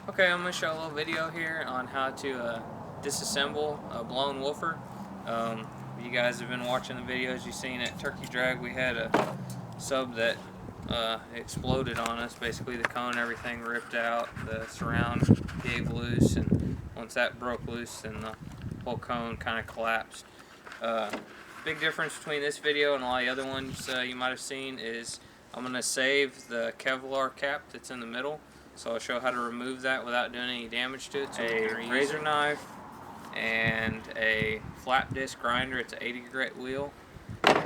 Okay, I'm going to show a little video here on how to disassemble a blown woofer. You guys have been watching the videos you've seen at Turkey Drag. We had a sub that exploded on us. Basically the cone and everything ripped out, the surround gave loose, and once that broke loose then the whole cone kind of collapsed. Big difference between this video and all the other ones you might have seen is I'm going to save the Kevlar cap that's in the middle. So I'll show how to remove that without doing any damage to it. So a razor knife and a flat disc grinder. It's an 80 grit wheel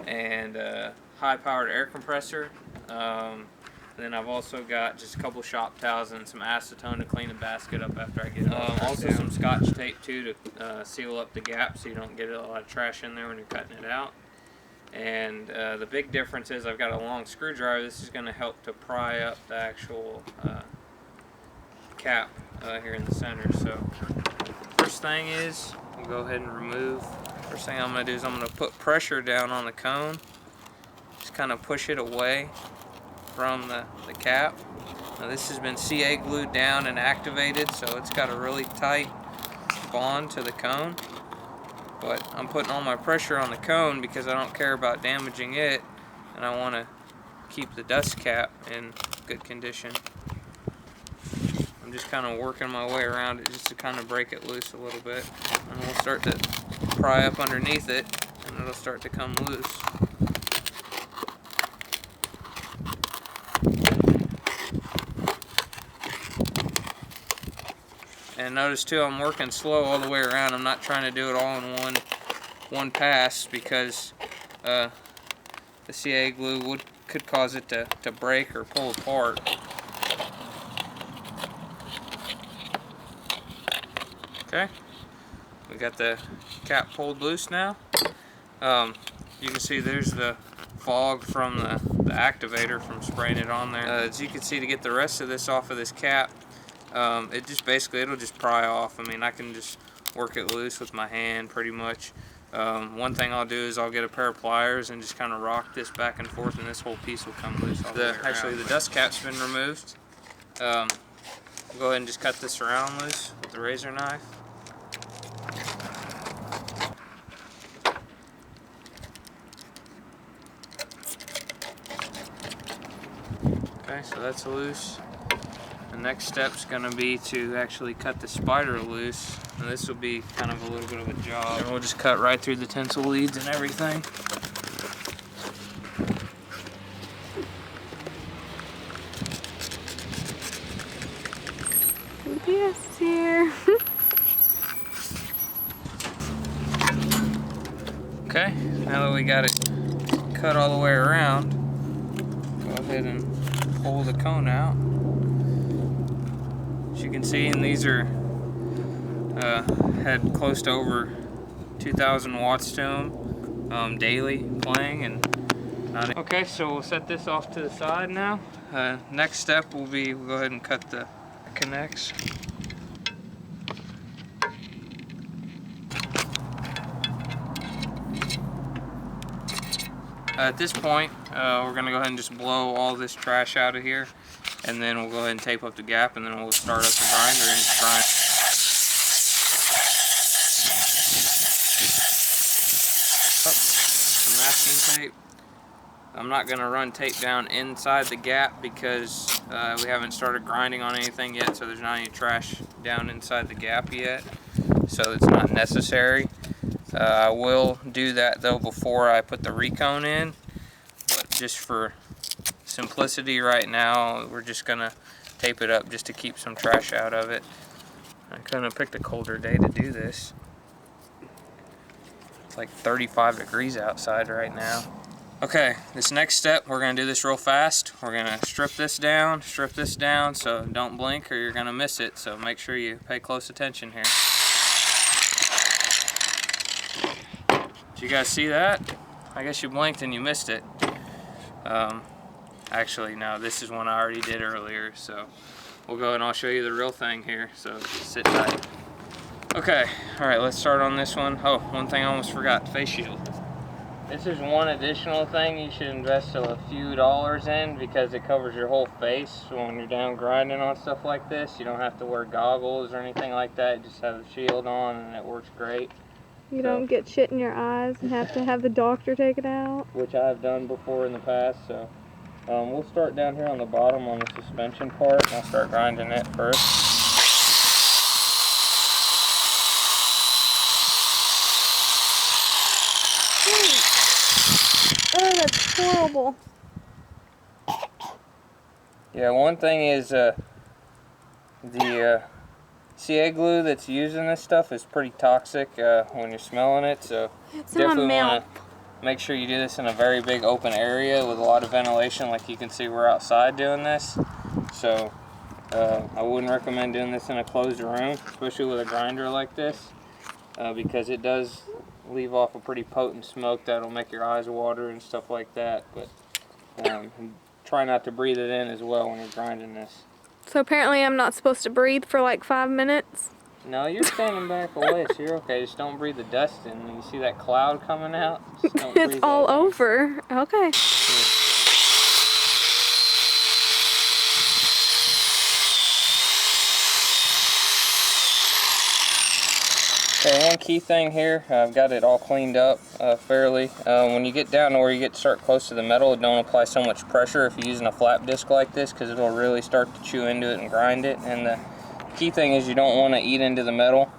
and a high powered air compressor. Then I've also got just a couple shop towels and some acetone to clean the basket up after I get it. Also some scotch tape too to seal up the gap so you don't get a lot of trash in there when you're cutting it out. And the big difference is I've got a long screwdriver. This is going to help to pry up the actual cap here in the center. So first thing is we'll go ahead and remove. First thing I'm going to do is I'm going to put pressure down on the cone. Just kind of push it away from the cap. Now this has been CA glued down and activated, so it's got a really tight bond to the cone. But I'm putting all my pressure on the cone because I don't care about damaging it, and I want to keep the dust cap in good condition. I'm just kind of working my way around it just to kind of break it loose a little bit, and we'll start to pry up underneath it and it'll start to come loose. And notice too, I'm working slow all the way around. I'm not trying to do it all in one pass because the CA glue could cause it to break or pull apart. Okay, we got the cap pulled loose now. You can see there's the fog from the activator from spraying it on there. As you can see, to get the rest of this off of this cap, it just basically, it'll just pry off. I mean, I can just work it loose with my hand pretty much. One thing I'll do is I'll get a pair of pliers and just kind of rock this back and forth, and this whole piece will come loose all the way around. Actually, the dust cap's been removed. We'll go ahead and just cut this around loose with the razor knife. Okay, so that's loose. The next step's going to be to actually cut the spider loose, and this will be kind of a little bit of a job. And we'll just cut right through the tinsel leads and everything. Yes, here. Okay, now that we got it cut all the way around, go ahead and pull the cone out. As you can see, and these are had close to over 2,000 watts to them daily playing. And okay, so we'll set this off to the side now. Next step will be we'll go ahead and cut the connects. At this point, we're going to go ahead and just blow all this trash out of here, and then we'll go ahead and tape up the gap, and then we'll start up the grinder and just grind. Some masking tape. I'm not going to run tape down inside the gap because we haven't started grinding on anything yet, so there's not any trash down inside the gap yet, so it's not necessary. I will do that though before I put the recone in, but just for simplicity right now, we're just gonna tape it up just to keep some trash out of it. I kind of picked a colder day to do this. It's like 35 degrees outside right now. Okay, this next step, we're gonna do this real fast. We're gonna strip this down, so don't blink or you're gonna miss it, so make sure you pay close attention here. Did you guys see that? I guess you blinked and you missed it. Actually, no, this is one I already did earlier, so we'll go and I'll show you the real thing here, so sit tight. Okay, alright, let's start on this one. Oh, one thing I almost forgot, face shield. This is one additional thing you should invest a few dollars in, because it covers your whole face. So when you're down grinding on stuff like this, you don't have to wear goggles or anything like that. You just have a shield on and it works great. You don't get shit in your eyes and have to have the doctor take it out. Which I've done before in the past. So we'll start down here on the bottom on the suspension part. I'll start grinding it first. Oh, that's horrible. Yeah, one thing is the CA glue that's used in this stuff is pretty toxic when you're smelling it, so definitely want to make sure you do this in a very big open area with a lot of ventilation. Like you can see, we're outside doing this, so I wouldn't recommend doing this in a closed room, especially with a grinder like this, because it does leave off a pretty potent smoke that'll make your eyes water and stuff like that. But try not to breathe it in as well when you're grinding this. So apparently I'm not supposed to breathe for like 5 minutes? No, you're standing back away, so you're okay. Just don't breathe the dust in. When you see that cloud coming out, just don't breathe It's all over. Okay. Yeah. Okay, one key thing here, I've got it all cleaned up fairly. When you get down to where you start close to the metal, don't apply so much pressure if you're using a flap disc like this, because it'll really start to chew into it and grind it. And the key thing is you don't want to eat into the metal.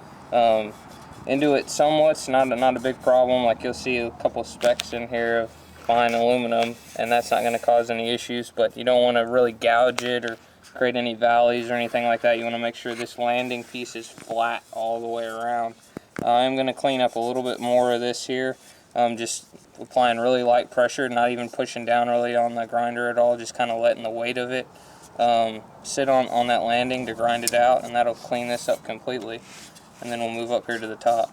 Into it somewhat's not a big problem. Like you'll see a couple specks in here of fine aluminum, and that's not going to cause any issues, but you don't want to really gouge it or create any valleys or anything like that. You want to make sure this landing piece is flat all the way around. I'm going to clean up a little bit more of this here, just applying really light pressure, not even pushing down really on the grinder at all, just kind of letting the weight of it sit on that landing to grind it out, and that'll clean this up completely. And then we'll move up here to the top.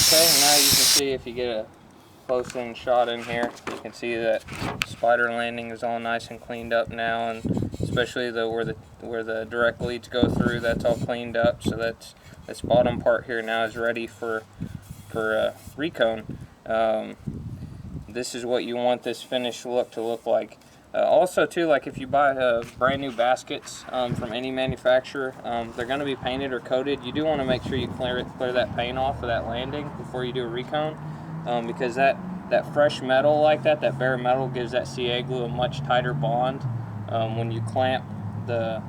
Okay, now you can see, if you get a close-in shot in here, you can see that spider landing is all nice and cleaned up now, and especially where the direct leads go through, that's all cleaned up. So this bottom part here now is ready for recone. This is what you want this finished look to look like. Also too, like if you buy brand new baskets from any manufacturer, they're going to be painted or coated. You do want to make sure you clear that paint off of that landing before you do a recone, because that fresh metal like that bare metal, gives that CA glue a much tighter bond. When you clamp the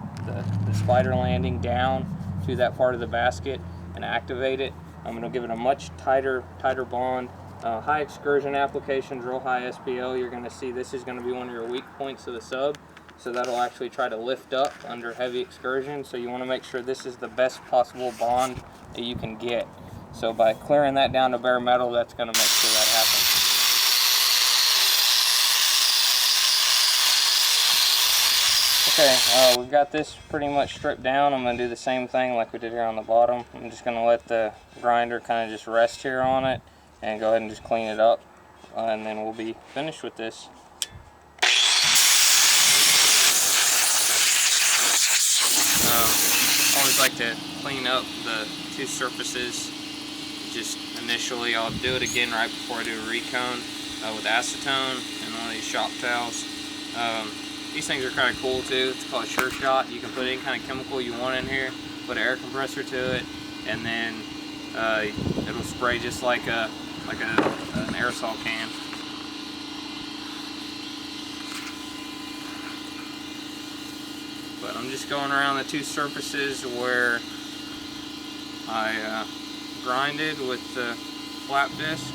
spider landing down to that part of the basket and activate it, it'll give it a much tighter bond. High excursion applications, real high SPO, you're going to see this is going to be one of your weak points of the sub, so that'll actually try to lift up under heavy excursion. So you want to make sure this is the best possible bond that you can get. So by clearing that down to bare metal, that's going to make sure that happens. Okay, we've got this pretty much stripped down. I'm going to do the same thing like we did here on the bottom. I'm just going to let the grinder kind of just rest here on it and go ahead and just clean it up, and then we'll be finished with this. I always like to clean up the two surfaces. Just initially, I'll do it again right before I do a recone with acetone and one of these shop towels. These things are kind of cool too. It's called Sure Shot. You can put any kind of chemical you want in here, put an air compressor to it, and then it'll spray just like an aerosol can. But I'm just going around the two surfaces where I grinded with the flap disc.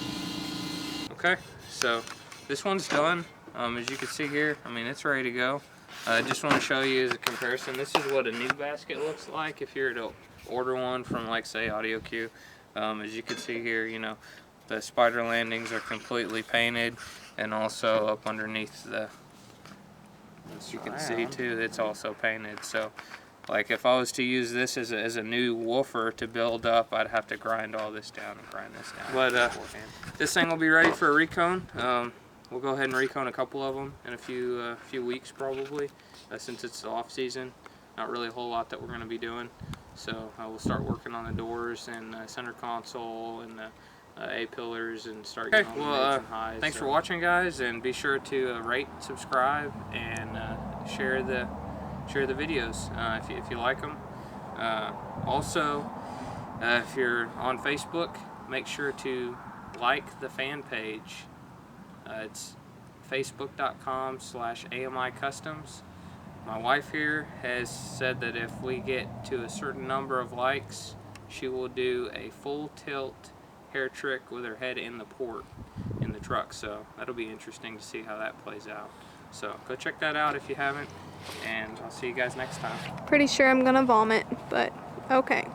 Okay, so this one's done. As you can see here, I mean, it's ready to go. I just want to show you as a comparison. This is what a new basket looks like if you were to order one from, like, say, AudioQ. As you can see here, you know, the spider landings are completely painted, and also up underneath the, as you can see too, it's also painted. So, like, if I was to use this as a new woofer to build up, I'd have to grind all this down and grind this down. But this thing will be ready for a recone. We'll go ahead and recone a couple of them in a few weeks probably, since it's the off season. Not really a whole lot that we're going to be doing. So we'll start working on the doors and center console and the A-pillars and start getting on the mids and highs. Thanks for watching, guys, and be sure to rate, subscribe, and share the videos if you like them. Also, if you're on Facebook, make sure to like the fan page. It's facebook.com/AMICUSTOMS. My wife here has said that if we get to a certain number of likes, she will do a full tilt hair trick with her head in the port in the truck. So that'll be interesting to see how that plays out. So go check that out if you haven't, and I'll see you guys next time. Pretty sure I'm gonna vomit, but okay.